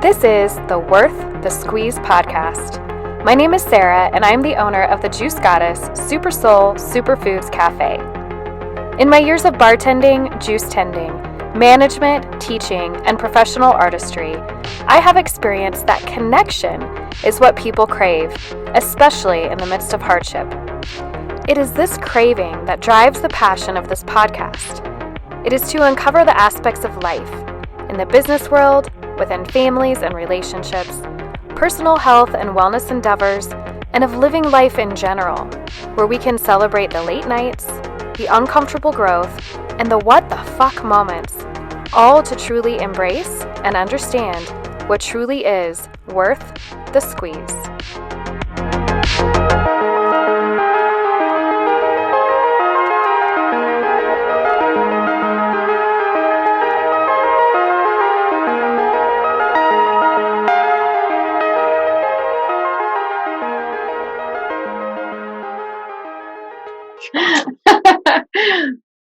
This is the Worth the Squeeze podcast. My name is Sarah, and I'm the owner of the Juice Goddess Super Soul Superfoods Cafe. In my years of bartending, juice tending, management, teaching, and professional artistry, I have experienced that connection is what people crave, especially in the midst of hardship. It is this craving that drives the passion of this podcast. It is to uncover the aspects of life in the business world, within families and relationships, personal health and wellness endeavors, and of living life in general, where we can celebrate the late nights, the uncomfortable growth, and the what the fuck moments, all to truly embrace and understand what truly is worth the squeeze.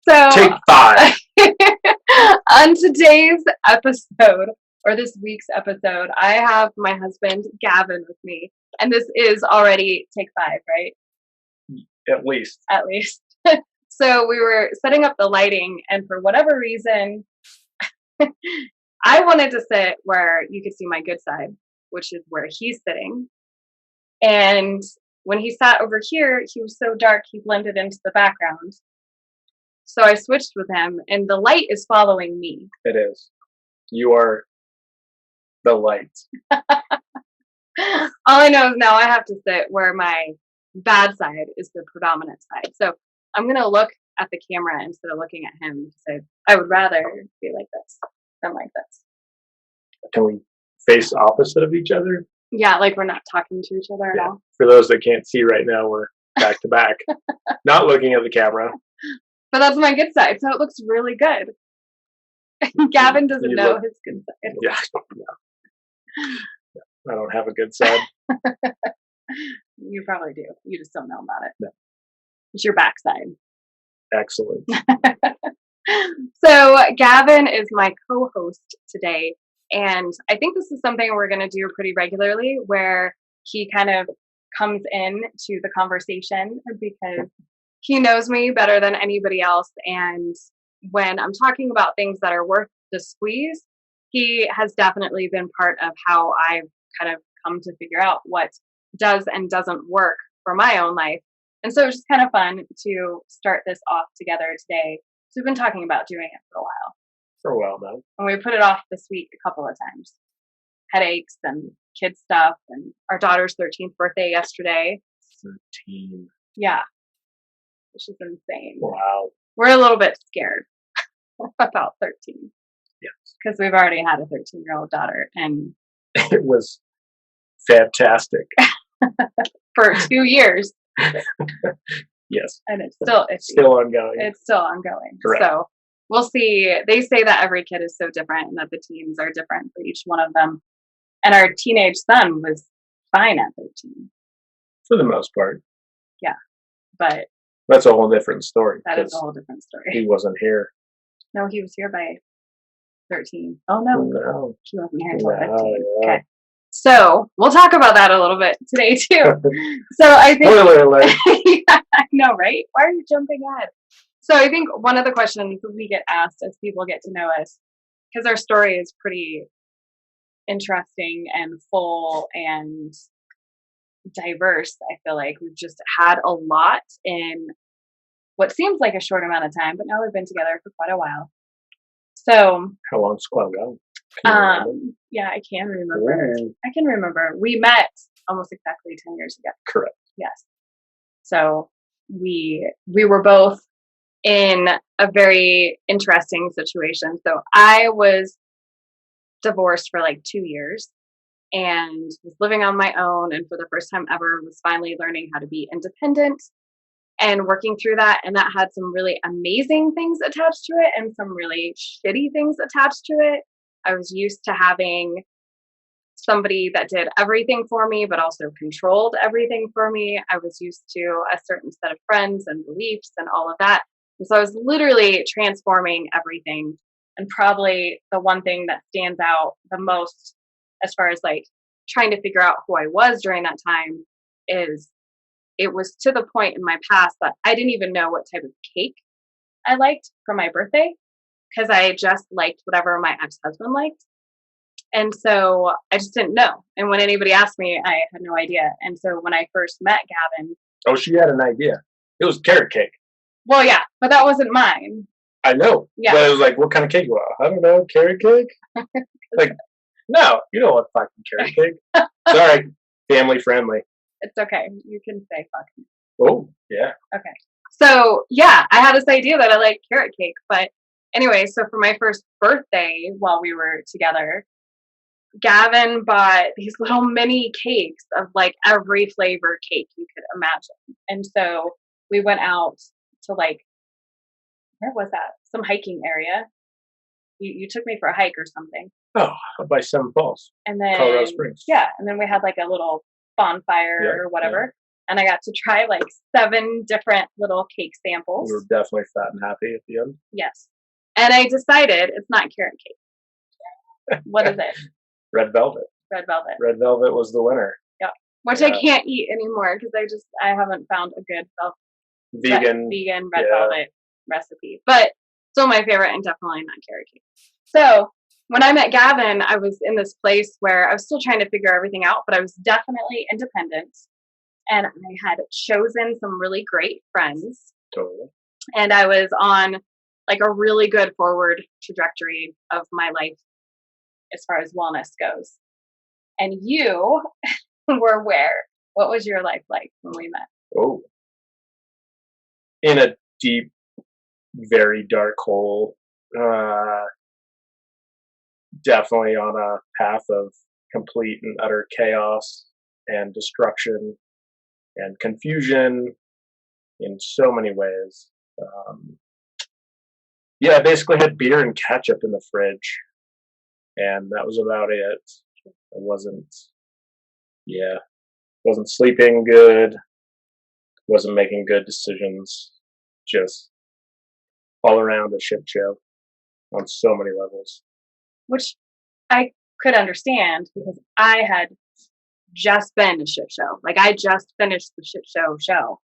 So, take 5. On today's episode, or this week's episode, I have my husband, Gavin, with me. And this is already take 5, right? At least. At least. So we were setting up the lighting, and for whatever reason, I wanted to sit where you could see my good side, which is where he's sitting. And when he sat over here, he was so dark, he blended into the background. So I switched with him, and the light is following me. It is. You are the light. All I know is now I have to sit where my bad side is the predominant side. So I'm going to look at the camera instead of looking at him, because I would rather be like this than like this. Can we face opposite of each other? Yeah, like we're not talking to each other at all. For those that can't see right now, we're back to back. Not looking at the camera. But that's my good side, so it looks really good. Gavin doesn't know his good side. Yeah. I don't have a good side. You probably do. You just don't know about it. No. It's your backside. Excellent. So Gavin is my co-host today. And I think this is something we're going to do pretty regularly, where he kind of comes in to the conversation because he knows me better than anybody else. And when I'm talking about things that are worth the squeeze, he has definitely been part of how I've kind of come to figure out what does and doesn't work for my own life. And so it's just kind of fun to start this off together today. So we've been talking about doing it for a while. For a while now. And we put it off this week a couple of times. Headaches and kid stuff, and our daughter's 13th birthday yesterday. 13. Yeah. Which is insane. Wow. We're a little bit scared about 13. Yes. Because we've already had a 13-year-old daughter, and it was fantastic. For 2 years. Yes. And it's still ongoing. It's still ongoing. Correct. So we'll see. They say that every kid is so different and that the teens are different for each one of them. And our teenage son was fine at 13. For the most part. Yeah. But that's a whole different story. That is a whole different story. He wasn't here. No, he was here by 13. Oh, no. He wasn't here until 15. Yeah. Okay. So we'll talk about that a little bit today, too. So I think... Spoiler alert. Yeah, I know, right? Why are you jumping ahead? So I think one of the questions we get asked as people get to know us, because our story is pretty interesting and full and diverse, I feel like we've just had a lot in what seems like a short amount of time, but now we've been together for quite a while. So how long's quite a while? Yeah, I can remember. I can remember. We met almost exactly 10 years ago. Correct. Yes. So we were both in a very interesting situation. So I was divorced for like 2 years and was living on my own, and for the first time ever was finally learning how to be independent and working through that. And that had some really amazing things attached to it and some really shitty things attached to it. I was used to having somebody that did everything for me, but also controlled everything for me. I was used to a certain set of friends and beliefs and all of that. And so I was literally transforming everything. And probably the one thing that stands out the most as far as like trying to figure out who I was during that time, is it was to the point in my past that I didn't even know what type of cake I liked for my birthday, because I just liked whatever my ex-husband liked. And so I just didn't know. And when anybody asked me, I had no idea. And so when I first met Gavin. Oh, she had an idea. It was carrot cake. Well, yeah, but that wasn't mine. I know. Yeah. But it was like, what kind of cake? Well, I don't know. Carrot cake? Like, no, you don't want fucking carrot cake. Sorry. Family friendly. It's okay. You can say fuck me. Oh, yeah. Okay. So, yeah, I had this idea that I like carrot cake. But anyway, so for my first birthday while we were together, Gavin bought these little mini cakes of like every flavor cake you could imagine. And so we went out to like, where was that? Some hiking area. You took me for a hike or something. Oh, by Seven Falls. And then Colorado Springs. Yeah. And then we had like a little bonfire or whatever. Yeah. And I got to try like 7 different little cake samples. You were definitely fat and happy at the end. Yes. And I decided it's not carrot cake. What is it? Red velvet. Red velvet. Red velvet was the winner. Yeah. Which I can't eat anymore because I haven't found a good vegan red velvet recipe. But still my favorite, and definitely not carrot cake. So when I met Gavin, I was in this place where I was still trying to figure everything out, but I was definitely independent. And I had chosen some really great friends. Totally. And I was on like a really good forward trajectory of my life as far as wellness goes. And you were where? What was your life like when we met? Oh. In a deep, very dark hole. Definitely on a path of complete and utter chaos and destruction and confusion in so many ways. I basically had beer and ketchup in the fridge, and that was about it. I wasn't sleeping good, wasn't making good decisions, just all around a shit show on so many levels. Which I could understand because I had just been a shit show. Like I just finished the shit show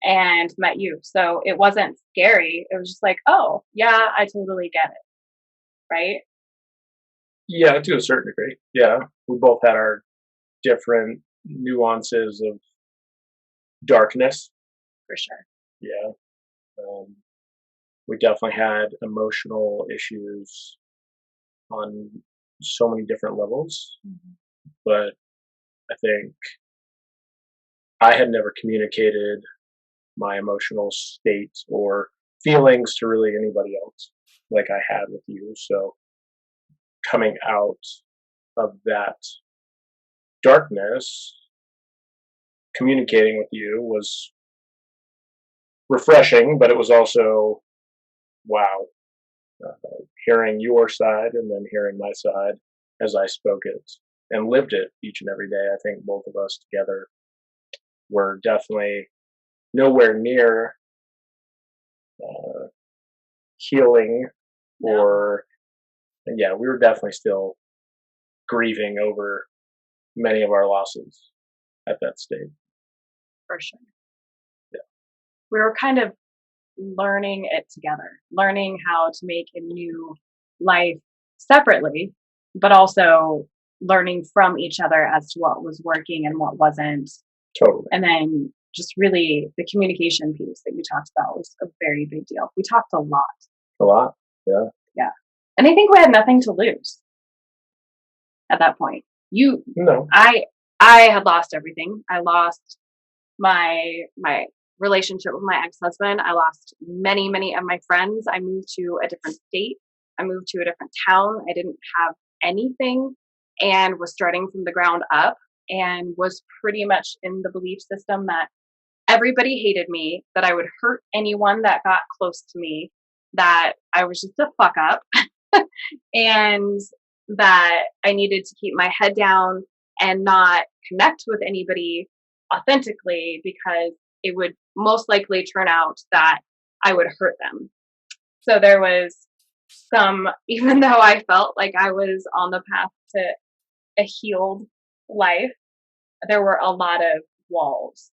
and met you. So it wasn't scary. It was just like, oh, yeah, I totally get it. Right? Yeah, to a certain degree. Yeah. We both had our different nuances of darkness. For sure. Yeah. We definitely had emotional issues on so many different levels. Mm-hmm. But I think I had never communicated my emotional state or feelings to really anybody else like I had with you. So coming out of that darkness, communicating with you was refreshing, but it was also, wow, hearing your side and then hearing my side as I spoke it and lived it each and every day. I think both of us together were definitely nowhere near healing we were definitely still grieving over many of our losses at that stage. For sure. Yeah. We were kind of learning it together, learning how to make a new life separately, but also learning from each other as to what was working and what wasn't. Totally. And then just really the communication piece that you talked about was a very big deal. We talked a lot. A lot. Yeah. Yeah. And I think we had nothing to lose at that point. No. I had lost everything. I lost my relationship with my ex-husband. I lost many, many of my friends. I moved to a different state. I moved to a different town. I didn't have anything and was starting from the ground up and was pretty much in the belief system that everybody hated me, that I would hurt anyone that got close to me, that I was just a fuck up and that I needed to keep my head down and not connect with anybody authentically because it would most likely turn out that I would hurt them. So there was even though I felt like I was on the path to a healed life, there were a lot of walls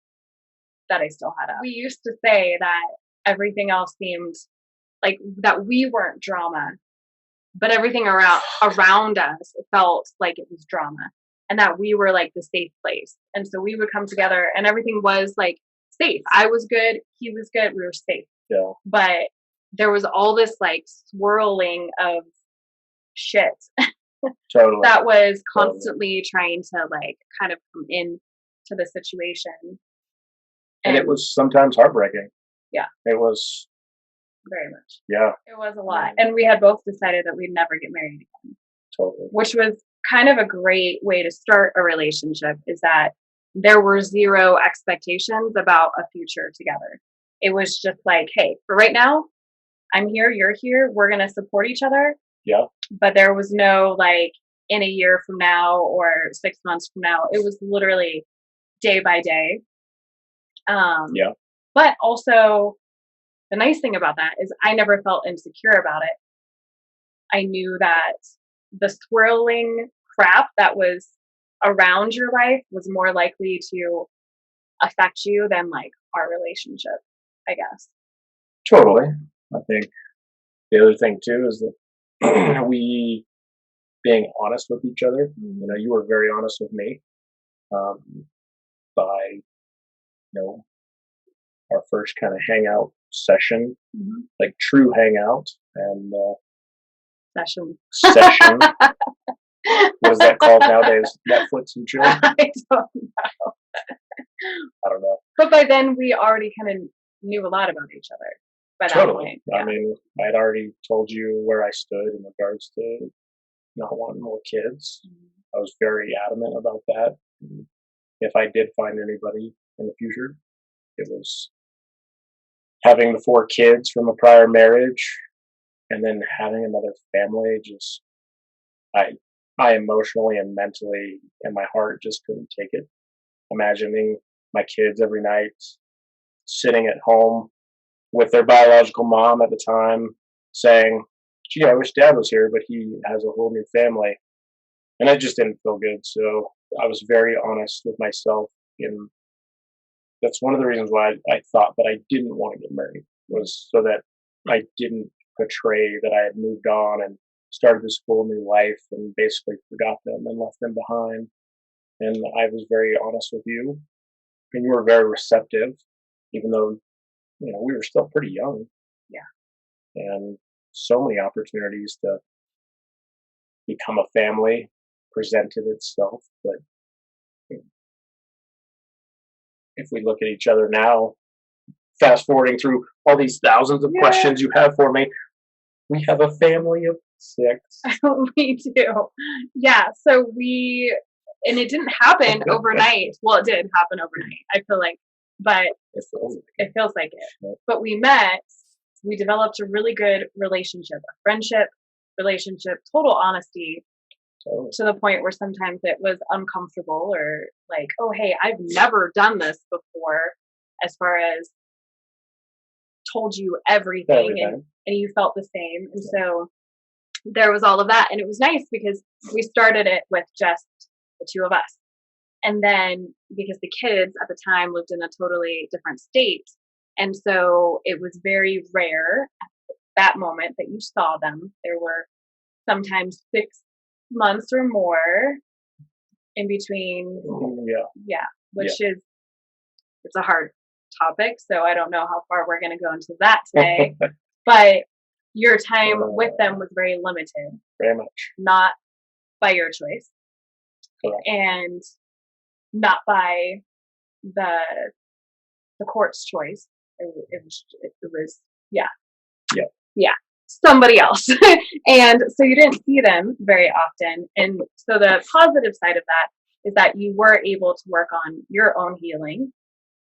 that I still had up. We used to say that everything else seemed like that we weren't drama, but everything around us felt like it was drama, and that we were like the safe place. And so we would come together and everything was like safe. I was good, he was good, we were safe. Yeah. But there was all this like swirling of shit Totally. that was constantly trying to like kind of come in to the situation. And it was sometimes heartbreaking. Yeah. It was very much. Yeah. It was a lot. And we had both decided that we'd never get married again. Totally. Which was kind of a great way to start a relationship, is that there were zero expectations about a future together. It was just like, hey, for right now, I'm here, you're here, we're going to support each other. Yeah. But there was no like in a year from now or 6 months from now. It was literally day by day. Yeah. But also, the nice thing about that is I never felt insecure about it. I knew that the swirling crap that was around your life was more likely to affect you than like our relationship, I guess. Totally. I think the other thing too is that we being honest with each other. You know, you were very honest with me by, you know, our first kind of hangout session, like true hangout and Session. What is that called nowadays? Netflix and chill? I don't know. But by then we already kind of knew a lot about each other. By that point. Yeah. I mean, I'd already told you where I stood in regards to not wanting more kids. I was very adamant about that. And if I did find anybody in the future, it was having the 4 kids from a prior marriage and then having another family. Just I emotionally and mentally in my heart just couldn't take it. Imagining my kids every night sitting at home with their biological mom at the time saying, gee, I wish dad was here, but he has a whole new family. And I just didn't feel good. So I was very honest with myself. And that's one of the reasons why I thought that I didn't want to get married, was so that I didn't portray that I had moved on and started this whole new life and basically forgot them and left them behind. And I was very honest with you, and you were very receptive, even though, you know, we were still pretty young. Yeah. And so many opportunities to become a family presented itself. But if we look at each other now, fast forwarding through all these thousands of questions you have for me, we have a family of 6. We do. Yeah. So and it didn't happen overnight. Well, it did happen overnight, I feel like, but it feels like it. Yeah. But we met, we developed a really good relationship, a friendship relationship, total honesty, to the point where sometimes it was uncomfortable or like, oh, hey, I've never done this before, as far as told you everything. And you felt the same. And so there was all of that. And it was nice because we started it with just the 2 of us. And then because the kids at the time lived in a totally different state. And so it was very rare at that moment that you saw them. There were sometimes 6 months or more in between. Yeah. Which is, it's a hard topic. So I don't know how far we're going to go into that today. But your time with them was very limited. Very much. Not by your choice. Correct. And not by the court's choice. It was somebody else. And so you didn't see them very often. And so the positive side of that is that you were able to work on your own healing,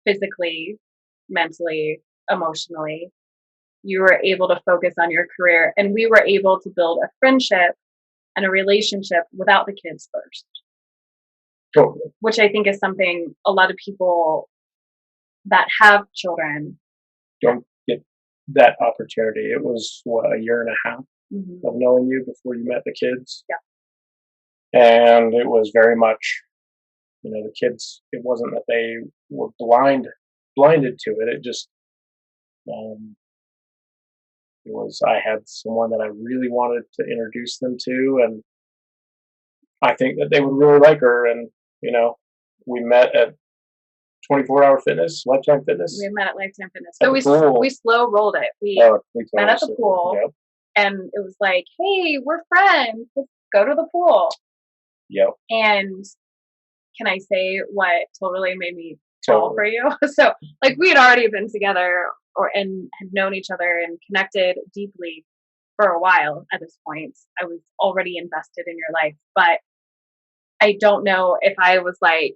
physically, mentally, emotionally. You were able to focus on your career, and we were able to build a friendship and a relationship without the kids first. Totally. Which I think is something a lot of people that have children don't get that opportunity. It was, what, a year and a half of knowing you before you met the kids? Yeah. And it was very much, the kids, it wasn't that they were blinded to it. It just, um, it was, I had someone that I really wanted to introduce them to, and I think that they would really like her. And, we met at 24-hour fitness, Lifetime Fitness. We met at Lifetime Fitness. At So the pool. we slow rolled it. We met at the pool, Yep. and it was like, hey, we're friends. Let's go to the pool. Yep. And can I say what totally made me fall for you? So, like, we had already been together and had known each other and connected deeply for a while at this point. I was already invested in your life, but I don't know if I was like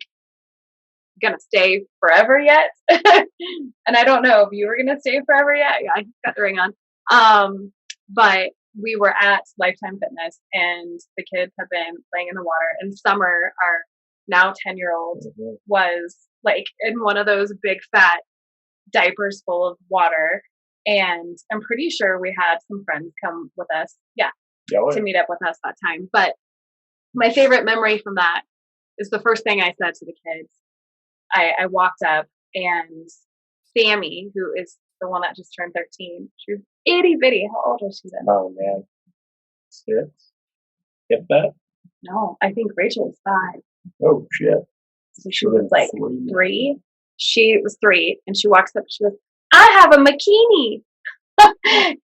gonna stay forever yet. And I don't know if you were gonna stay forever yet. Yeah, I got the ring on. But we were at Lifetime Fitness, and the kids have been playing in the water. And Summer, our now 10-year-old, was like in one of those big fat diapers full of water. And I'm pretty sure we had some friends come with us. Yeah, to meet up with us that time. But my favorite memory from that is the first thing I said to the kids. I walked up, and Sammy, who is the one that just turned 13, she was itty bitty. How old was she then? Oh man, 6. Get that? No, I think Rachel was 5. Oh shit! So she was like 3. She was 3, and she walks up. She goes, "I have a bikini."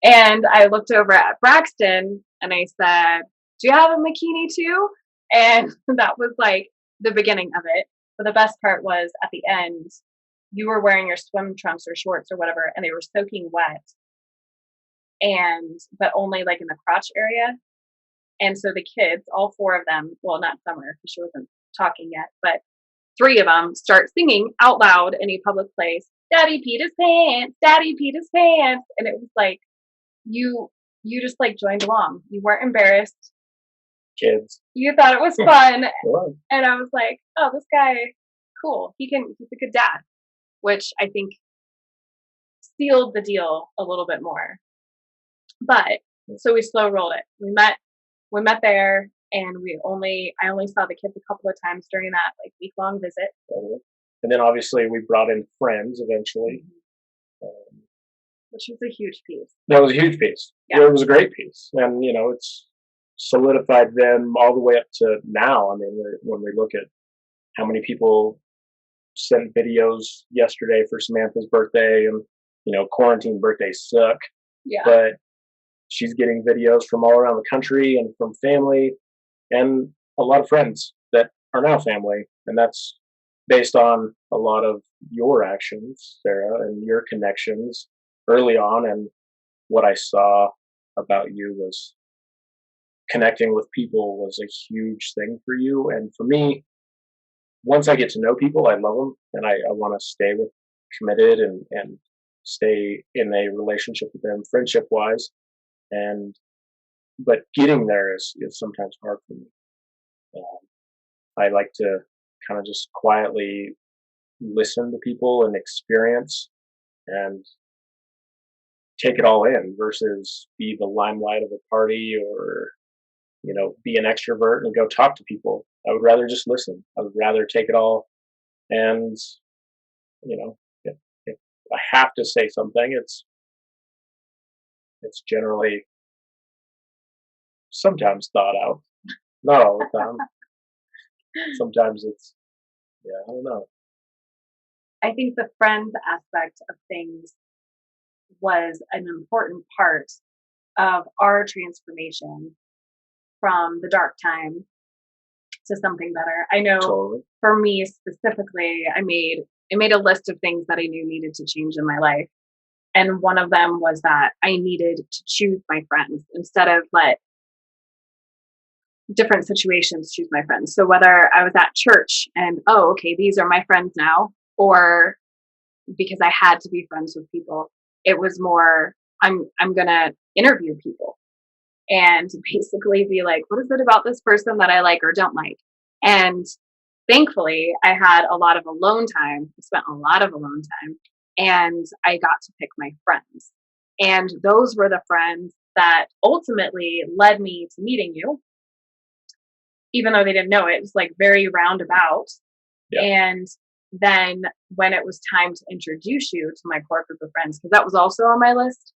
And I looked over at Braxton, and I said, "Do you have a bikini too?" And that was like the beginning of it. But the best part was at the end, you were wearing your swim trunks or shorts or whatever, and they were soaking wet. But only like in the crotch area. And so the kids, all 4 of them, well, not Summer, because she wasn't talking yet, but 3 of them start singing out loud in a public place, "Daddy peed his pants, Daddy peed his pants." And it was like, you just like joined along. You weren't embarrassed. Kids. You thought it was fun. And I was like, oh, this guy, cool. He's a good dad, which I think sealed the deal a little bit more. But so we slow rolled it. We met there, and I only saw the kids a couple of times during that like week-long visit. And then obviously we brought in friends eventually. Which was a huge piece. That was a huge piece. Yeah. It was a great piece. And, it's solidified them all the way up to now. I mean, when we look at how many people sent videos yesterday for Samantha's birthday, and, quarantine birthdays suck. Yeah. But she's getting videos from all around the country and from family and a lot of friends that are now family. And that's based on a lot of your actions, Sarah, and your connections early on. And what I saw about you was connecting with people was a huge thing for you. And for me, once I get to know people, I love them, and I want to stay committed and stay in a relationship with them, friendship wise. But getting there is sometimes hard for me. I like to kind of just quietly listen to people and experience and take it all in versus be the limelight of a party or, be an extrovert and go talk to people. I would rather just listen. I would rather take it all. And, if I have to say something, it's generally sometimes thought out. Not all the time. Sometimes it's, I don't know. I think the friends aspect of things was an important part of our transformation from the dark time to something better. I know Totally. For me specifically, I made a list of things that I knew needed to change in my life. And one of them was that I needed to choose my friends instead of let different situations choose my friends. So whether I was at church and, oh, okay, these are my friends now, or because I had to be friends with people, it was more, I'm going to interview people and basically be like, what is it about this person that I like or don't like? And thankfully, I had a lot of alone time. I spent a lot of alone time, and I got to pick my friends. And those were the friends that ultimately led me to meeting you. even though they didn't know it. It was like very roundabout. Yeah. And then when it was time to introduce you to my core group of friends, because that was also on my list,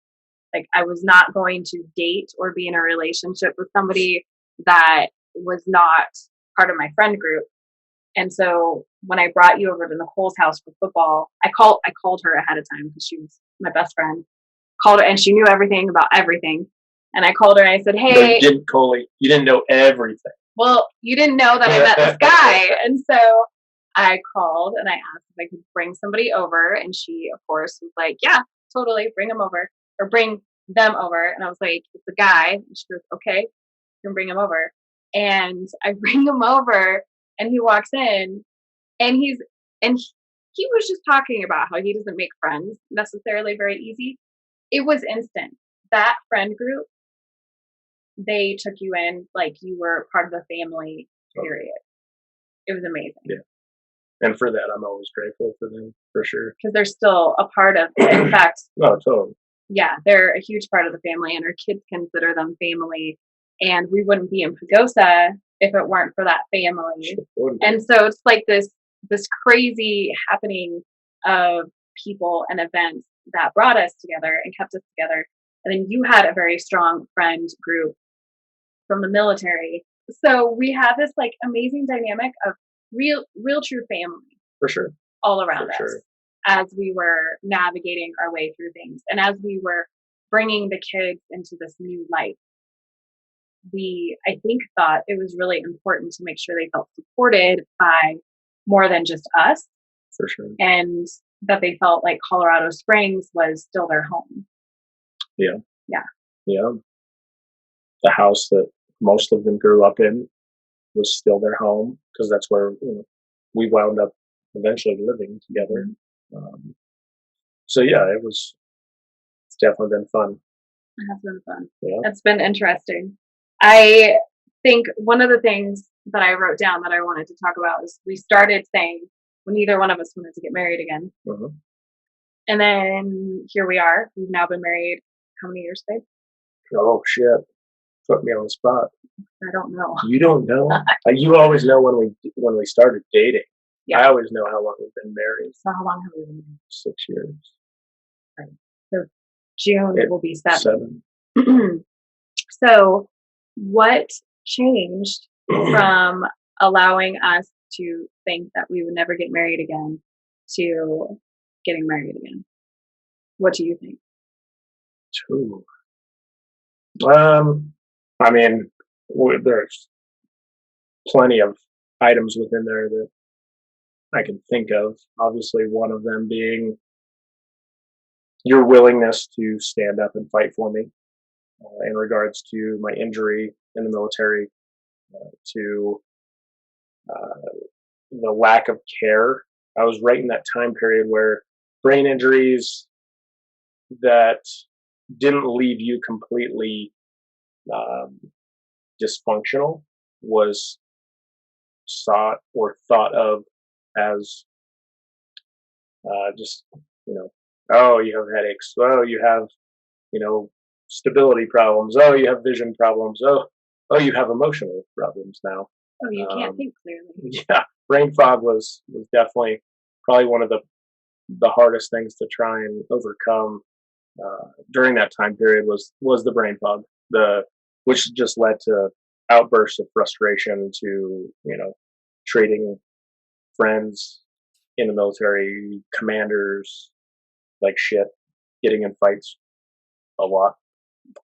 like I was not going to date or be in a relationship with somebody that was not part of my friend group. And so when I brought you over to Nicole's house for football, I called her ahead of time because she was my best friend. Called her and she knew everything about everything. And I called her and I said, But "Hey, you didn't know everything. well, you didn't know that I met this guy." And so I called and I asked if I could bring somebody over. And she, of course, was like, "Yeah, totally. Bring him over or bring them over." And I was like, "It's a guy." And she goes, "Okay, you can bring him over." And I bring him over and he walks in and he was just talking about how he doesn't make friends necessarily very easy. It was instant. That friend group, they took you in like you were part of the family, period. It was amazing. Yeah. And for that, I'm always grateful for them, for sure. Because they're still a part of it. In fact, No, totally. yeah, they're a huge part of the family, and our kids consider them family. And we wouldn't be in Pagosa if it weren't for that family. And so it's like this crazy happening of people and events that brought us together and kept us together. And then you had a very strong friend group from the military. So we have this like amazing dynamic of real true family For sure. all around For us sure. as we were navigating our way through things. And as we were bringing the kids into this new life, we, I think, thought it was really important to make sure they felt supported by more than just us. For sure. And that they felt like Colorado Springs was still their home. Yeah. Yeah. Yeah. The house that most of them grew up in was still their home because that's where we wound up eventually living together. So yeah, it's definitely been fun. It has been fun. Yeah. It's been interesting. I think one of the things that I wrote down that I wanted to talk about is we started saying when neither one of us wanted to get married again. Mm-hmm. And then here we are. We've now been married how many years, babe? Oh shit. Put me on the spot. I don't know. You don't know? You always know when we started dating. Yeah. I always know how long we've been married. So how long have we been married? 6 years. Right. So June will be 7. 7. So what changed from allowing us to think that we would never get married again to getting married again? What do you think? Ooh. I mean, there's plenty of items within there that I can think of. Obviously, one of them being your willingness to stand up and fight for me in regards to my injury in the military, to the lack of care. I was right in that time period where brain injuries that didn't leave you completely dysfunctional was sought or thought of as just, oh, you have headaches. Oh, you have, stability problems. Oh, you have vision problems. Oh, you have emotional problems now. Oh, you can't think clearly. Yeah, brain fog was definitely probably one of the hardest things to try and overcome during that time period was the brain fog, which just led to outbursts of frustration to treating friends in the military, commanders like shit, getting in fights a lot,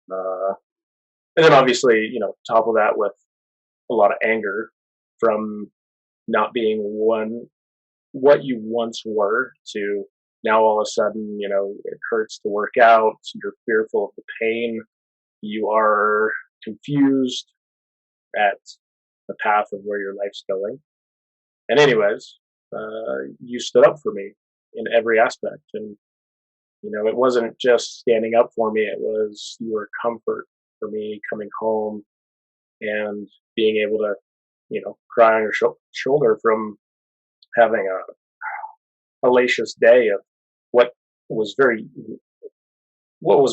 and then obviously topple that with a lot of anger from not being what you once were to now all of a sudden, it hurts to work out. You're fearful of the pain. You are confused at the path of where your life's going. And anyways, you stood up for me in every aspect. And, it wasn't just standing up for me. It was your comfort for me coming home and being able to, cry on your shoulder from having a hellacious day of what was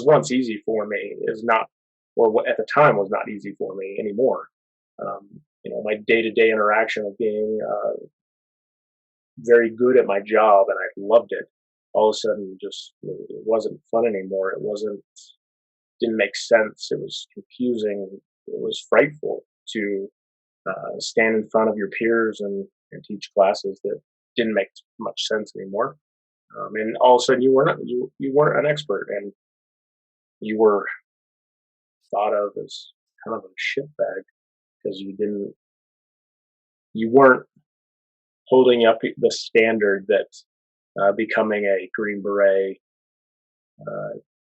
once easy for me is not, or what at the time was not easy for me anymore. my day-to-day interaction of being very good at my job and I loved it, all of a sudden just it wasn't fun anymore. Didn't make sense. It was confusing. It was frightful to stand in front of your peers and teach classes that didn't make much sense anymore. And all of a sudden you weren't an expert, and you were thought of as kind of a shitbag because you weren't holding up the standard that becoming a Green Beret,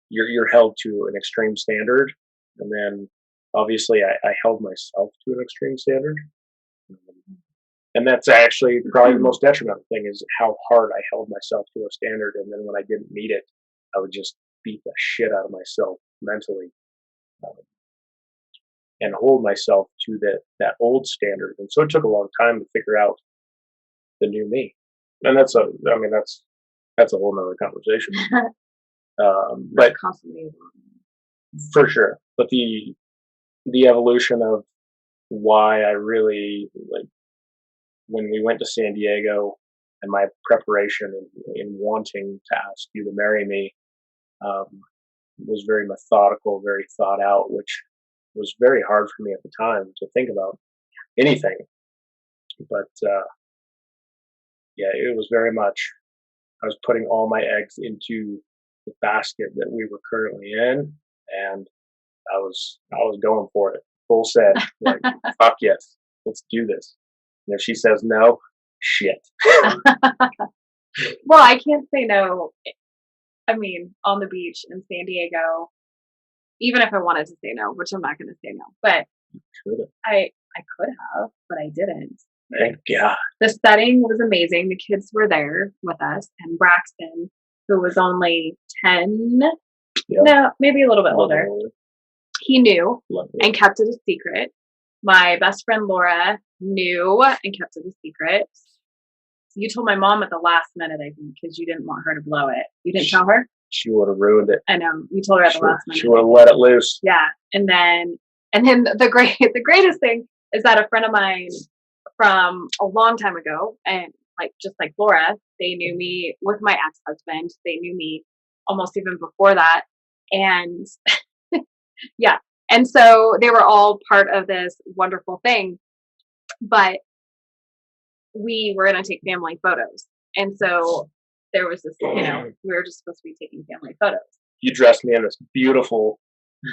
you're held to an extreme standard, and then obviously I held myself to an extreme standard, and that's actually probably the most detrimental thing is how hard I held myself to a standard, and then when I didn't meet it, I would just beat the shit out of myself mentally, and hold myself to that old standard, and so it took a long time to figure out the new me, and that's a whole nother conversation. But constantly, for sure, but the evolution of why I really like when we went to San Diego and my preparation in wanting to ask you to marry me was very methodical, very thought out, which was very hard for me at the time to think about anything. But yeah, it was very much I was putting all my eggs into the basket that we were currently in, and I was going for it, full set, like fuck yes, let's do this. And if she says no, shit. Well, I can't say no. I mean, on the beach in San Diego, even if I wanted to say no, which I'm not going to say no, but I could have, but I didn't. Thank God. The setting was amazing. The kids were there with us, and Braxton, who was only 10, no, maybe a little bit older, he knew and kept it a secret. My best friend Laura knew and kept it a secret. You told my mom at the last minute, I think, because you didn't want her to blow it. You didn't tell her? She would have ruined it. I know. You told her at the last minute. She would have let it loose. Yeah. And then the greatest thing is that a friend of mine from a long time ago, and just like Laura, they knew me with my ex-husband. They knew me almost even before that. And yeah. And so they were all part of this wonderful thing. But we were going to take family photos. And so there was this, we were just supposed to be taking family photos. You dressed me in this beautiful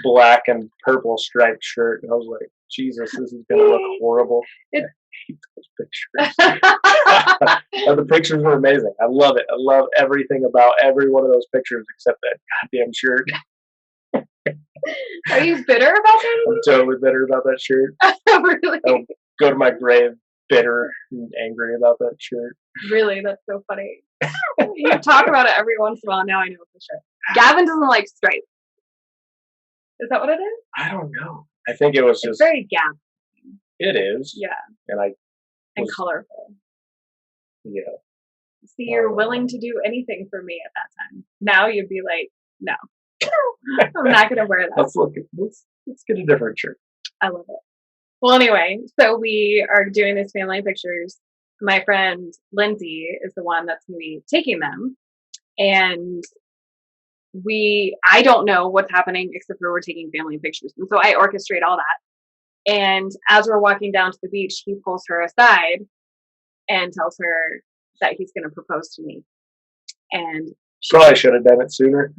black and purple striped shirt. And I was like, Jesus, this is going to look horrible. I hate those pictures. And the pictures were amazing. I love it. I love everything about every one of those pictures except that goddamn shirt. Are you bitter about that? I'm totally bitter about that shirt. Really? I'll go to my grave bitter and angry about that shirt. Really? That's so funny. You talk about it every once in a while. Now I know for sure. Gavin doesn't like stripes. Is that what it is? I don't know. I think it was it's very Gavin. It is. Yeah. And colorful. Yeah. See, you're willing to do anything for me at that time. Now you'd be like, no, I'm not going to wear that. Let's get a different shirt. I love it. Well, anyway, so we are doing these family pictures. My friend Lindsay is the one that's going to be taking them. And I don't know what's happening except for we're taking family pictures. And so I orchestrate all that. And as we're walking down to the beach, he pulls her aside and tells her that he's going to propose to me. And probably should have done it sooner.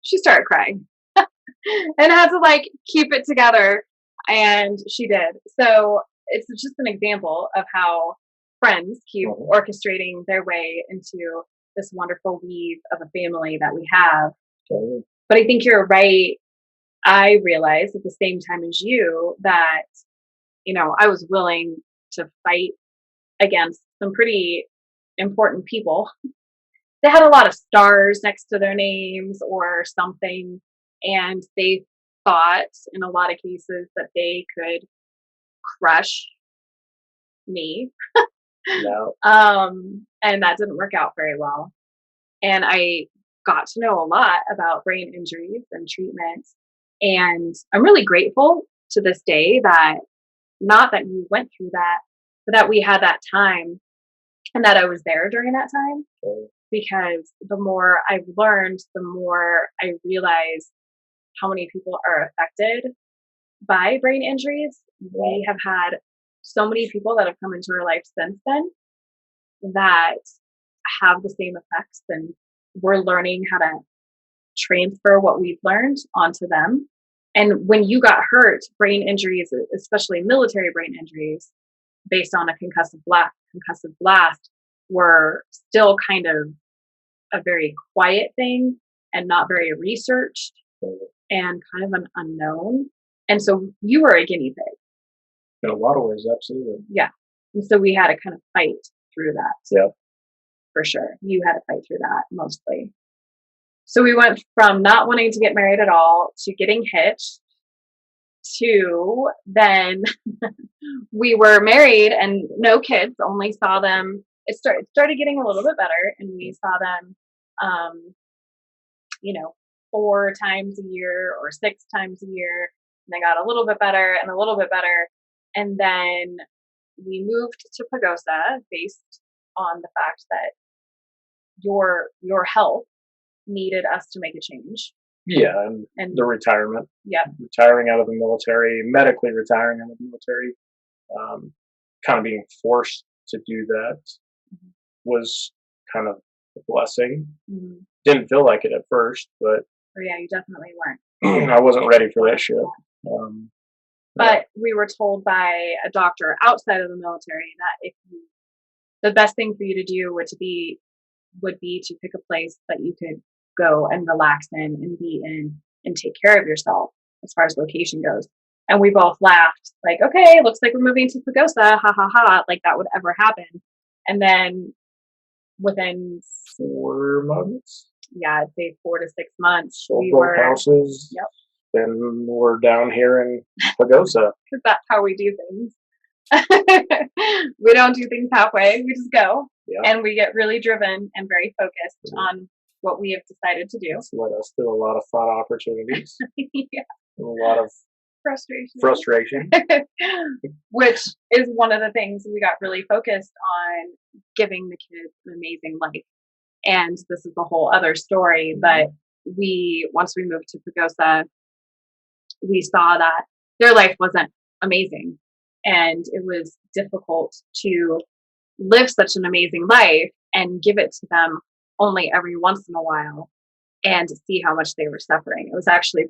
She started crying and had to keep it together. And she did. So it's just an example of how friends keep orchestrating their way into this wonderful weave of a family that we have. But I think you're right. I realized at the same time as you that, I was willing to fight against some pretty important people. They had a lot of stars next to their names or something, and they thought in a lot of cases that they could crush me. No. And that didn't work out very well. And I got to know a lot about brain injuries and treatment. And I'm really grateful to this day that not that you went through that, but that we had that time and that I was there during that time. Because the more I've learned, the more I realize how many people are affected by brain injuries. We have had so many people that have come into our life since then that have the same effects, and we're learning how to transfer what we've learned onto them. And when you got hurt, brain injuries, especially military brain injuries, based on a concussive blast, were still kind of a very quiet thing and not very researched and kind of an unknown. And so you were a guinea pig. In a lot of ways, absolutely. Yeah. And so we had to kind of fight through that. Yeah. For sure. You had to fight through that mostly. So we went from not wanting to get married at all to getting hitched to then we were married and no kids, only saw them. It started getting a little bit better, and we saw them, 4 times a year or 6 times a year. And they got a little bit better and a little bit better. And then we moved to Pagosa based on the fact that your health needed us to make a change. Yeah, and the retirement. Yeah. Retiring out of the military, medically retiring out of the military, kind of being forced to do that was kind of a blessing. Mm-hmm. Didn't feel like it at first, but yeah, you definitely weren't. I wasn't ready for that shit. But we were told by a doctor outside of the military that the best thing for you to do would be to pick a place that you could go and relax in and be in and take care of yourself as far as location goes. And we both laughed, like, okay, looks like we're moving to Pagosa, ha ha ha, like that would ever happen. And then within 4 months, I'd say 4 to 6 months, sold both houses. Yep. Then we're down here in Pagosa. Because that's how we do things. We don't do things halfway. We just go. Yeah. And we get really driven and very focused on what we have decided to do. It's led us to a lot of fun opportunities. Yeah. And a lot of frustration. Which is one of the things we got really focused on, giving the kids an amazing life. And this is a whole other story, but once we moved to Pagosa, we saw that their life wasn't amazing, and it was difficult to live such an amazing life and give it to them only every once in a while and to see how much they were suffering. It was actually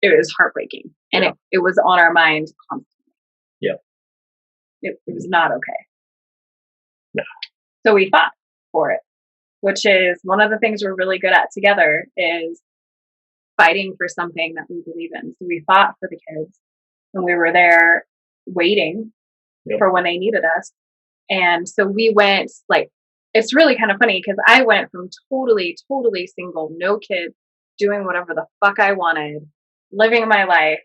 it was heartbreaking, and it was on our mind constantly. Yeah. It was not okay. No. So we fought for it, which is one of the things we're really good at together, is fighting for something that we believe in. So we fought for the kids, and we were there waiting for when they needed us. And so we went, like, it's really kind of funny because I went from totally, totally single, no kids, doing whatever the fuck I wanted, living my life,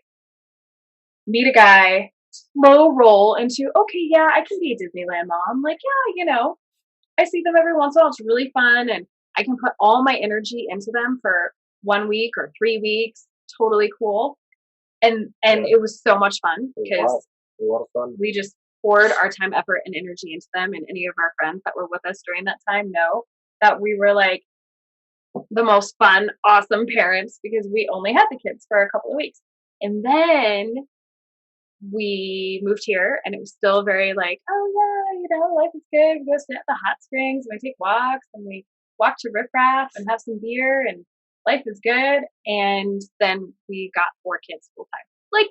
meet a guy, slow roll into, okay, yeah, I can be a Disneyland mom. Like, yeah, I see them every once in a while. It's really fun. And I can put all my energy into them for 1 week or 3 weeks. Totally cool. And it was so much fun because a lot of fun. We just poured our time, effort, and energy into them. And any of our friends that were with us during that time know that we were like the most fun, awesome parents, because we only had the kids for a couple of weeks. And then we moved here, and it was still very like, oh yeah, life is good. We go sit at the hot springs, and we take walks, and we walk to Riff Raff and have some beer, and life is good. And then we got 4 kids full time, like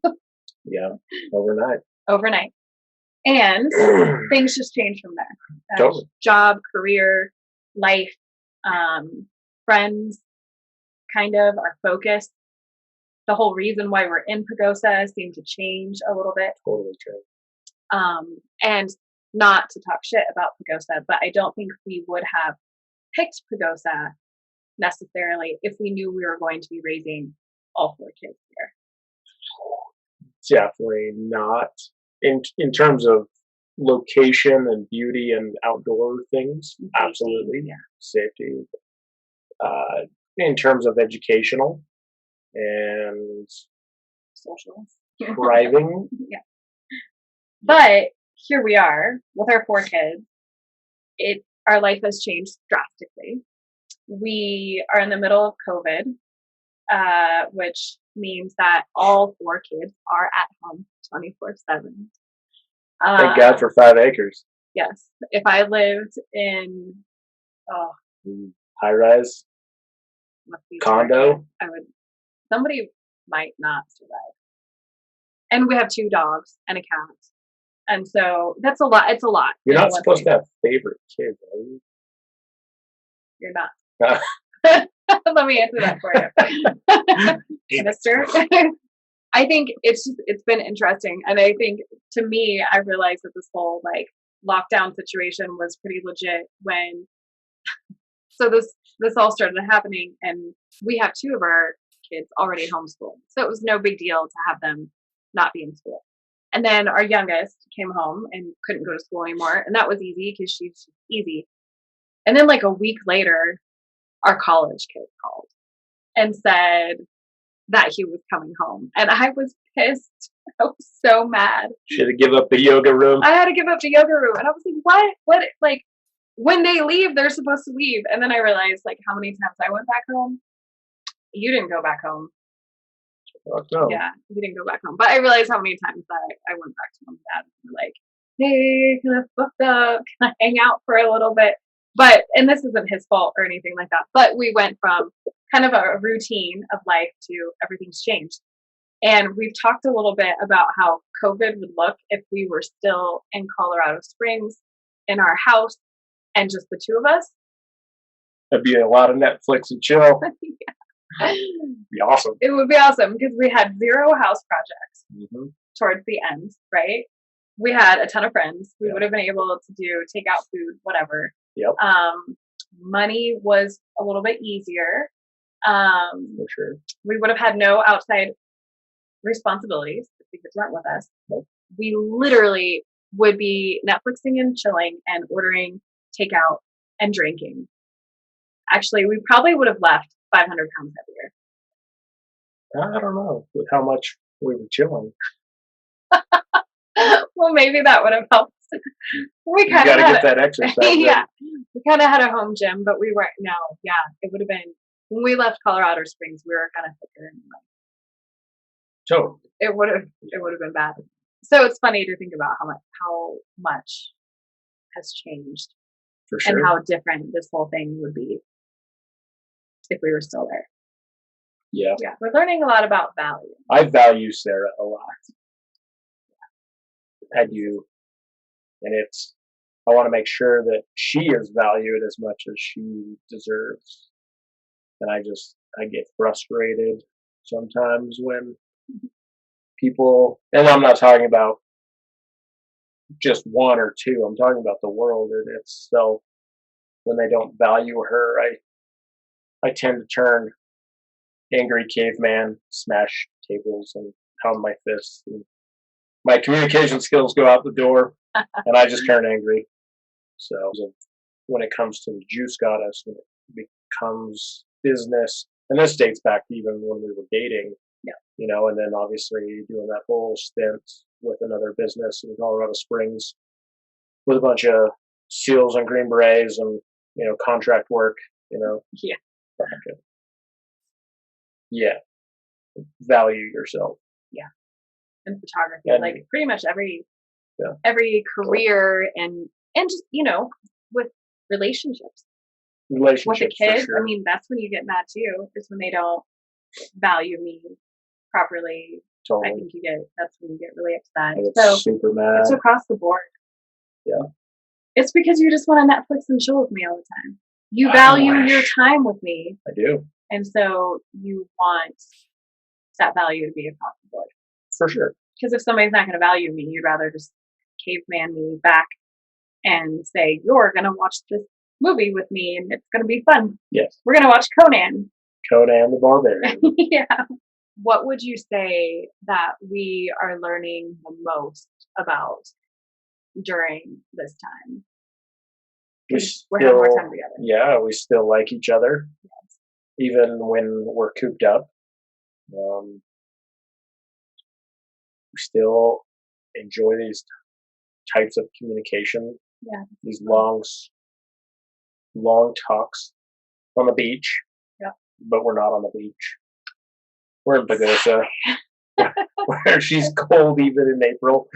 that. Yeah, overnight. And things just changed from there. Totally. Job, career, life, friends, kind of our focus. The whole reason why we're in Pagosa seemed to change a little bit. Totally true. And not to talk shit about Pagosa, but I don't think we would have picked Pagosa necessarily if we knew we were going to be raising all 4 kids here. Definitely not. In terms of location and beauty and outdoor things, absolutely. Yeah. Safety. In terms of educational and thriving. Yeah. But here we are with our 4 kids. Our life has changed drastically. We are in the middle of COVID, which means that all 4 kids are at home 24/7. Thank God for 5 acres. Yes. If I lived in High rise condo. Somebody might not survive. And we have 2 dogs and a cat. And so that's a lot. It's a lot. You're not supposed to have favorite kids, are you? You're not. Let me answer that for you. Mister. I think it's been interesting. And I think to me, I realized that this whole like lockdown situation was pretty legit when so this all started happening, and we have 2 of our kids already homeschooled. So it was no big deal to have them not be in school. And then our youngest came home and couldn't go to school anymore. And that was easy because she's easy. And then like a week later, our college kid called and said that he was coming home. And I was pissed. I was so mad. Should have given up the yoga room. I had to give up the yoga room. And I was like, what? What? Like, when they leave, they're supposed to leave. And then I realized like how many times I went back home. You didn't go back home. No. Yeah, you didn't go back home. But I realized how many times that I went back to mom and dad and were like, hey, can I fucked up? Can I hang out for a little bit? But, and this isn't his fault or anything like that, but we went from kind of a routine of life to everything's changed. And we've talked a little bit about how COVID would look if we were still in Colorado Springs in our house and just the 2 of us. That'd be a lot of Netflix and chill. Yeah. Be awesome. It would be awesome because we had 0 house projects towards the end, right? We had a ton of friends. We would have been able to do takeout food, whatever. Yep. Money was a little bit easier. For sure. We would have had no outside responsibilities if the kids weren't with us. Nope. We literally would be Netflixing and chilling and ordering takeout and drinking. Actually, we probably would have left 500 pounds heavier. I don't know with how much we were chilling. Well, maybe that would have helped. We kind of get that exercise. Yeah, we kind of had a home gym, but we weren't. No, yeah, it would have been when we left Colorado Springs. We were kind of thicker anyway. So it would have been bad. So it's funny to think about how much has changed, for sure, and how different this whole thing would be if we were still there. Yeah, we're learning a lot about value. I value Sarah a lot. I do. And I want to make sure that she is valued as much as she deserves. And I get frustrated sometimes when people, and I'm not talking about just 1 or 2, I'm talking about the world in itself. When they don't value her, I tend to turn angry caveman, smash tables and pound my fists, and my communication skills go out the door, and I just turn angry. So when it comes to the Juice Goddess, when it becomes business, and this dates back to even when we were dating, and then obviously doing that whole stint with another business in Colorado Springs with a bunch of SEALs and Green Berets and, contract work, Yeah. Yeah. Value yourself. Yeah. And photography, and like pretty much every career and just, with relationships with a kid. Sure. I mean, that's when you get mad too, is when they don't value me properly. Totally. I think that's when you get really upset. So super mad. It's across the board. Yeah. It's because you just want to Netflix and chill with me all the time. You value your time with me. I do. And so you want that value to be across the board. For sure. Because if somebody's not going to value me, you'd rather just caveman me back and say, you're going to watch this movie with me and it's going to be fun. Yes. We're going to watch Conan. Conan the Barbarian. Yeah. What would you say that we are learning the most about during this time? We're having more time together. Yeah, we still like each other. Yes. Even when we're cooped up. we still enjoy these types of communication. Yeah. These long talks on the beach. Yeah. But we're not on the beach. We're in Pagosa, where she's cold even in April.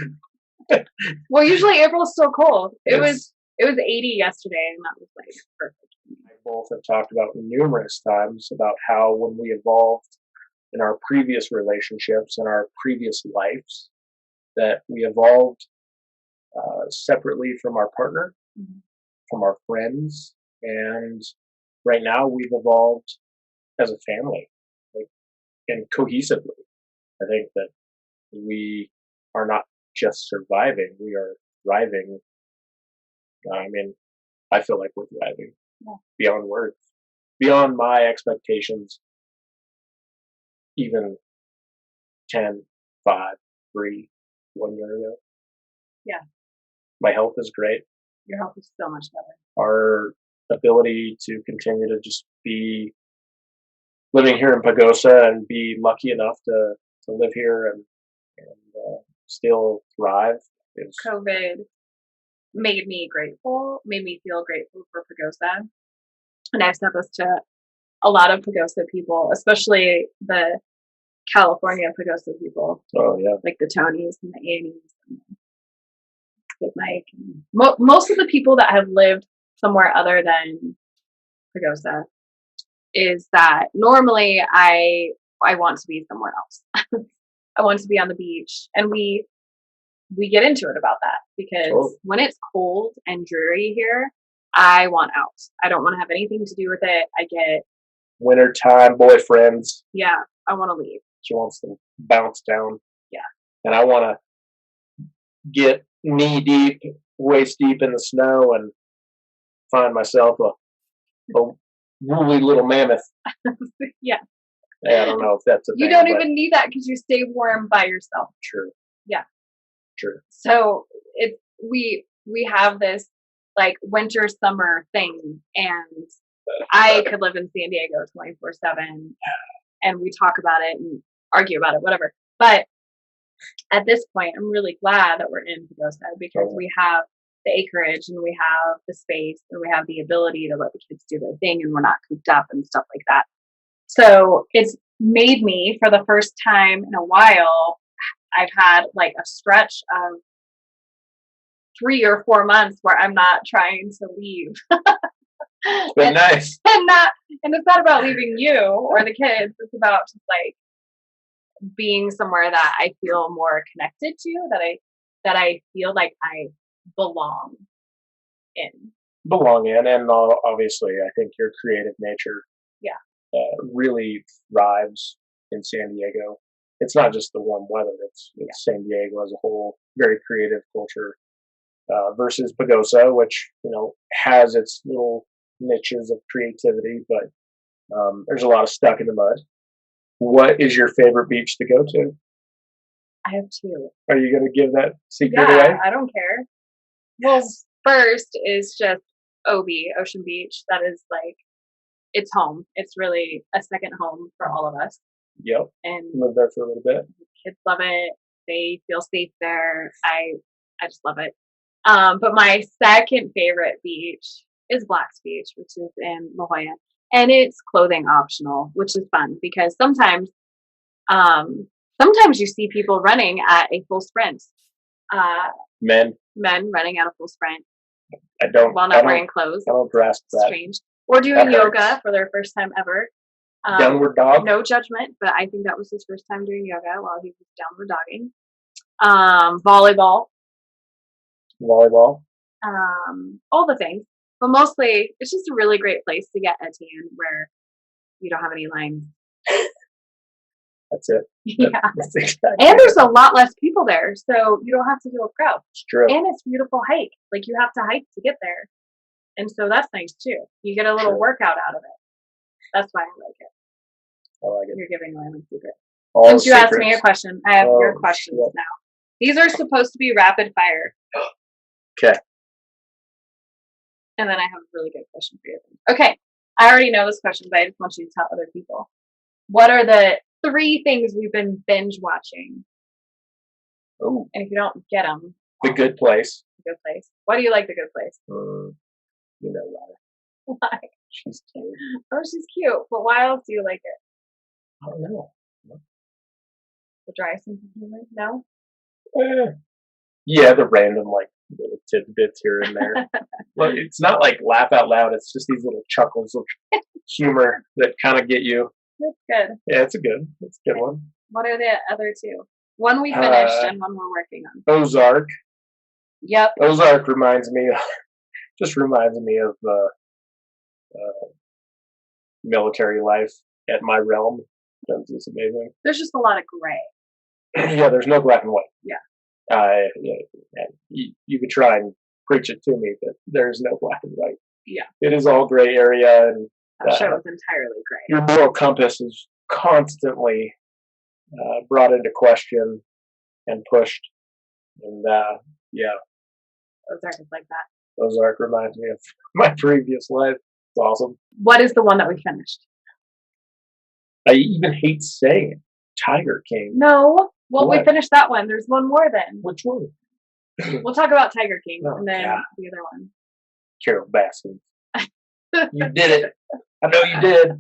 Well, usually April's still cold. It was 80 yesterday, and that was like perfect. I both have talked about numerous times about how when we evolved in our previous relationships and our previous lives, that we evolved separately from our partner, from our friends, and right now we've evolved as a family, like, and cohesively. I think that we are not just surviving; we are thriving. I mean, I feel like we're thriving beyond words, beyond my expectations, even 10, 5, 3, 1 year ago. Yeah. My health is great. Your health is so much better. Our ability to continue to just be living here in Pagosa and be lucky enough to live here and still thrive is COVID made me feel grateful for Pagosa. And I've said this to a lot of Pagosa people, especially the California Pagosa people. oh yeah, like the Tonys and the Annies and Big Mike. And most of the people that have lived somewhere other than Pagosa is that normally I want to be somewhere else. I want to be on the beach, and we get into it about that because when it's cold and dreary here, I want out. I don't want to have anything to do with it. I get wintertime boyfriends. Yeah, I want to leave. She wants to bounce down. Yeah. And I want to get knee deep, waist deep in the snow and find myself a woolly little mammoth. Yeah. I don't know if that's a thing. You don't even need that because you stay warm by yourself. True. Yeah. True. So we have this like winter summer thing, and I could live in San Diego 24/7, and we talk about it and argue about it, whatever. But at this point, I'm really glad that we're in Pagosa because we have the acreage and we have the space and we have the ability to let the kids do their thing, and we're not cooped up and stuff like that. So it's made me, for the first time in a while, I've had like a stretch of 3 or 4 months where I'm not trying to leave. It's been nice. And it's not about leaving you or the kids. It's about just like being somewhere that I feel more connected to, that I feel like I belong in. And obviously, I think your creative nature, really thrives in San Diego. It's not just the warm weather; it's San Diego as a whole. Very creative culture versus Pagosa, which has its little niches of creativity, but there's a lot of stuck in the mud. What is your favorite beach to go to? I have 2. Are you going to give that secret away? I don't care. Well, first is just Ocean Beach. That is like, it's home. It's really a second home for all of us. Yep. And lived there for a little bit. Kids love it. They feel safe there. I just love it. But my second favorite beach is Black's Beach, which is in La Jolla. And it's clothing optional, which is fun because sometimes you see people running at a full sprint. Men running at a full sprint. While not wearing clothes. I don't grasp that. Strange. Or doing yoga for their first time ever. Downward dog. No judgment, but I think that was his first time doing yoga while he was downward dogging. Volleyball. All the things. But mostly, it's just a really great place to get a tan where you don't have any lines. That's it. Yeah. That's exactly and there's a lot less people there, so you don't have to do a crowd. It's true. And it's a beautiful hike. Like, you have to hike to get there. And so that's nice, too. You get a little workout out of it. That's why I like it. I like it. You're giving away my secret. Since you asked me a question, I have your questions now. These are supposed to be rapid fire. Okay. And then I have a really good question for you. Okay. I already know this question, but I just want you to tell other people. What are the 3 things we've been binge watching Oh, And if you don't get them, The Good Place. Good Place. Why do you like The Good Place? You know why? Why? She's cute. Oh, she's cute. But why else do you like it? I don't know. The dry sense of humor? No? Yeah, the random little tidbits here and there. Well, it's not like laugh out loud. It's just these little chuckles of humor that kind of get you. That's good. Yeah, it's a good one. What are the other two? One we finished and one we're working on. Ozark. Yep. Ozark reminds me of military life at my realm. It's amazing. There's just a lot of gray. Yeah, there's no black and white. Yeah. You could try and preach it to me, but there's no black and white. Yeah. It is all gray area, and That show is entirely gray. your moral compass is constantly brought into question and pushed. And Ozark is like that. Ozark reminds me of my previous life. It's awesome. What is the one that we finished? I even hate saying it. Tiger King. No. Well, we What? finished that one. There's one more then. Which one? We'll talk about Tiger King Oh, and then God. the other one. Carol Baskin. You did it. I know you did.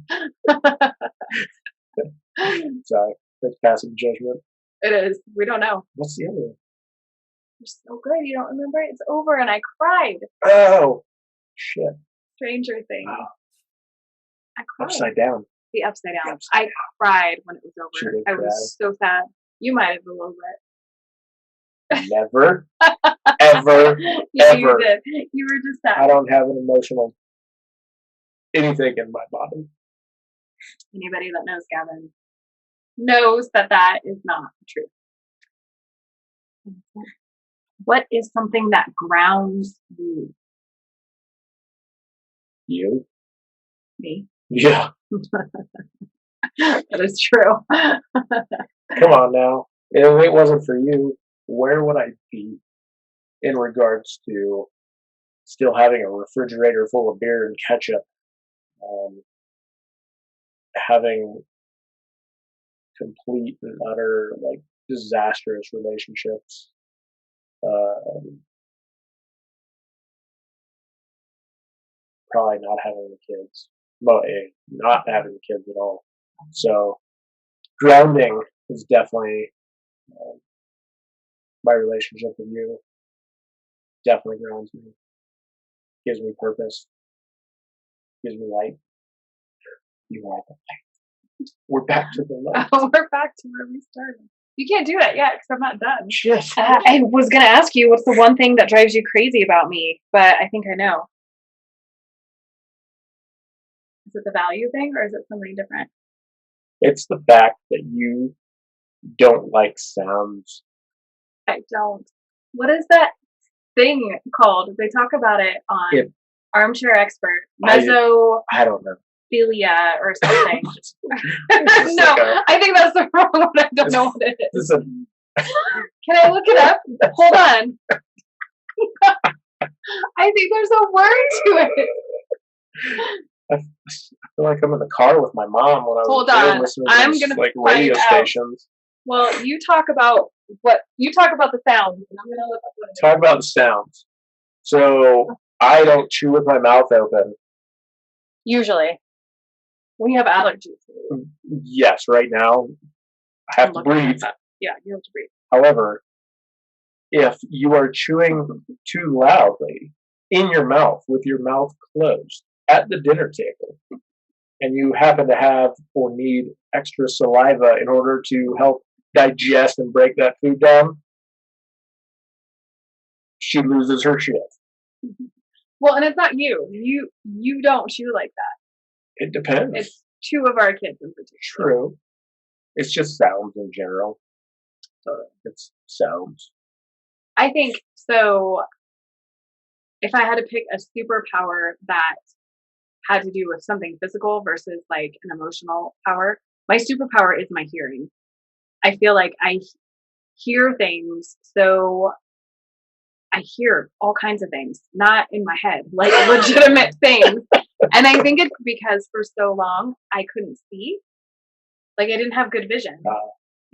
Sorry. That's passive judgment. It is. We don't know. What's the other one? You're so good. You don't remember? It's over and I cried. Oh, shit. Stranger Things. Wow. I cried. Upside down. The Upside Down. The Upside I cried when it was She over. did I was so sad. You might have a little bit. Never, ever, Yeah, you ever. did. You were just sad. I don't have an emotional anything in my body. Anybody that knows Gavin knows that that is not true. What is something that grounds you? You? Me. Yeah. That is true. Come on now. If it wasn't for you, where would I be in regards to still having a refrigerator full of beer and ketchup? Having complete and utter disastrous relationships. Probably not having the kids. Well, not having the kids at all. So grounding is definitely my relationship with you. Definitely grounds me. Gives me purpose. Gives me light. You are the light. We're back to the light. We're back to where we started. You can't do that yet because I'm not done. Shit. I was going to ask you what's the one thing that drives you crazy about me, but I think I know. Is it the value thing or is it something different? It's the fact that you don't like sounds. I don't. What is that thing called? They talk about it on Armchair Expert. Mesophilia I don't know. or something. It's No, I think that's the wrong one. I don't know what it is. This is Can I look it up? Hold on. I think there's a word to it. I feel like I'm in the car with my mom when I was Hold a kid on. listening I'm to these, gonna radio find out. stations. Well, you talk about the sounds, and I'm gonna look up what it is. Talk about the sounds. So I don't chew with my mouth open. Usually, we have allergies. Yes, right now I have to breathe. Yeah, you have to breathe. However, if you are chewing too loudly in your mouth with your mouth closed at the dinner table, and you happen to have or need extra saliva in order to help digest and break that food down, she loses her shit. Well, and it's not you. You don't chew like that. It depends. It's two of our kids in particular. True. It's just sounds in general. It's sounds. I think so. If I had to pick a superpower that had to do with something physical versus like an emotional power, my superpower is my hearing. I feel like I hear things, so I hear all kinds of things, not in my head, like legitimate things. And I think it's because for so long I couldn't see. Like I didn't have good vision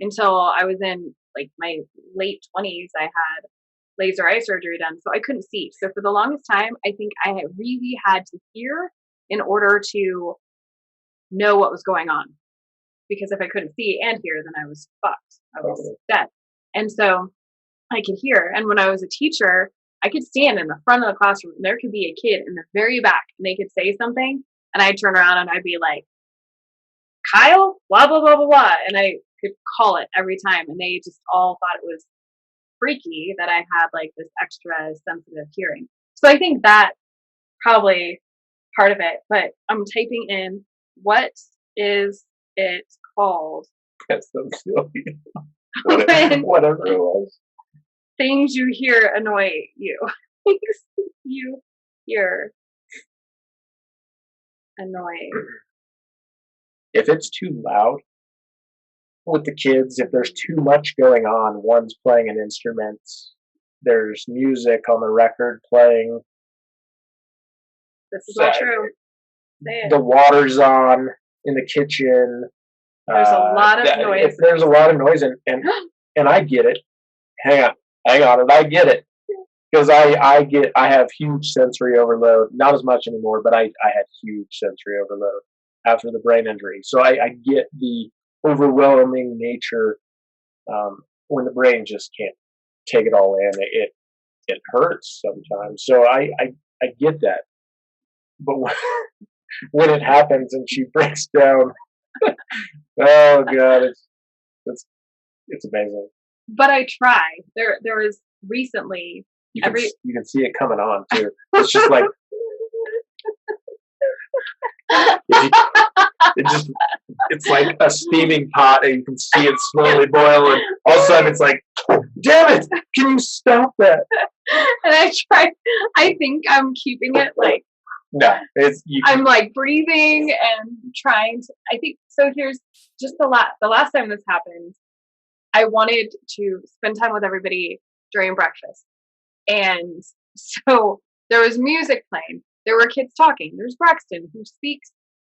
until I was in like my late 20s, I had laser eye surgery done, so I couldn't see. So for the longest time, I think I really had to hear in order to know what was going on. Because if I couldn't see and hear, then I was fucked. I was dead. And so I could hear. And when I was a teacher, I could stand in the front of the classroom and there could be a kid in the very back and they could say something and I'd turn around and I'd be like, Kyle, blah, blah, blah, blah, blah. And I could call it every time. And they just all thought it was freaky that I had like this extra sensitive hearing. So I think that probably part of it. But I'm typing in, what is it called? That's so silly. Whatever it was. Things you hear annoy you. Things you hear annoy. If it's too loud with the kids, if there's too much going on, one's playing an instrument, there's music on the record playing. This is all true. Say it. The water's on in the kitchen. There's a lot of noise. There's a lot of noise, and I get it. Hang on, and I get it because I have huge sensory overload. Not as much anymore, but I had huge sensory overload after the brain injury. So I get the overwhelming nature when the brain just can't take it all in. It hurts sometimes. So I get that, but when it happens and she breaks down. Oh God, it's amazing. But I try. There was recently you can see it coming on too. It's just like it's like a steaming pot and you can see it slowly boil and all of a sudden it's like, damn it, can you stop that? And I try. I think I'm keeping it like no, I'm like breathing and trying to. I think so. Here's just the last time this happened. I wanted to spend time with everybody during breakfast, and so there was music playing. There were kids talking. There's Braxton who speaks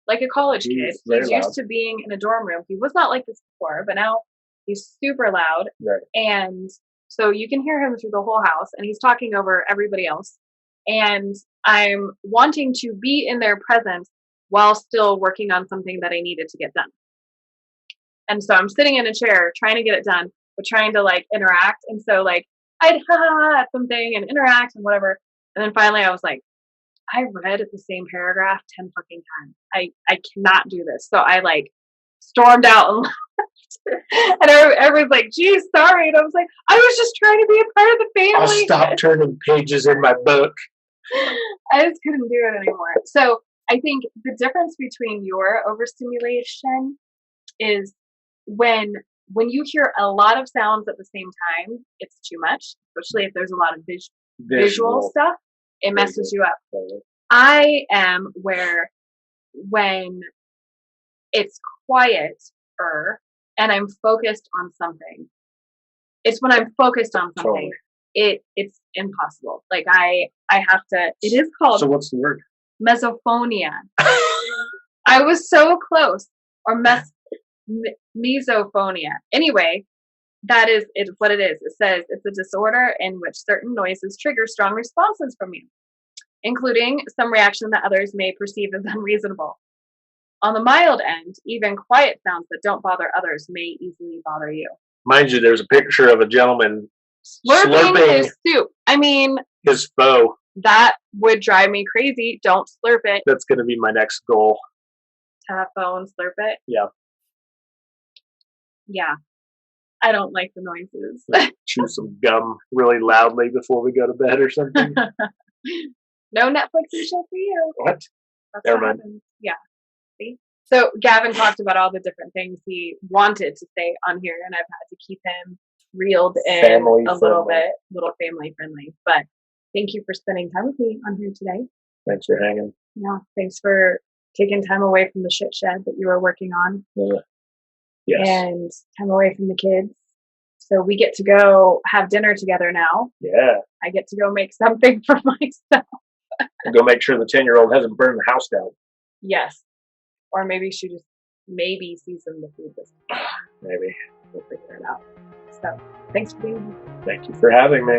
like a college kid. He's used to being in a dorm room. He was not like this before, but now he's super loud, right. And so you can hear him through the whole house, and he's talking over everybody else. And I'm wanting to be in their presence while still working on something that I needed to get done. And so I'm sitting in a chair trying to get it done, but trying to like interact. And so like I'd at something and interact and whatever. And then finally I was like, I read the same paragraph 10 fucking times. I cannot do this. So I like stormed out and left. And everyone's like, geez, sorry. And I was like, I was just trying to be a part of the family. I'll stop turning pages in my book. I just couldn't do it anymore. So I think the difference between your overstimulation is when you hear a lot of sounds at the same time, it's too much, especially if there's a lot of visual stuff. It messes you up. I am where when it's quieter and I'm focused on something. It's when I'm focused on something. It's impossible. Like I have to. It is called. So what's the word? Mesophonia. I was so close. Or misophonia. Anyway, that is what it is. It says it's a disorder in which certain noises trigger strong responses from you, including some reaction that others may perceive as unreasonable. On the mild end, even quiet sounds that don't bother others may easily bother you. Mind you, there's a picture of a gentleman slurping his soup. I mean, his foe. That would drive me crazy. Don't slurp it. That's going to be my next goal. To have phone slurp it? Yeah. Yeah. I don't like the noises. Chew some gum really loudly before we go to bed or something. No Netflix and chill for you. What? That's Never what mind. happens. Yeah. See? So Gavin talked about all the different things he wanted to say on here, and I've had to keep him reeled in family a little family friendly. But thank you for spending time with me on here today. Thanks for hanging. Yeah. Thanks for taking time away from the shit shed that you were working on. Yeah. Yes. And time away from the kids. So we get to go have dinner together now. Yeah. I get to go make something for myself. And go make sure the 10-year-old hasn't burned the house down. Yes. Or maybe she just seasoned the food this time. Maybe. we'll figure it out. So thanks for being here. Thank you for having me.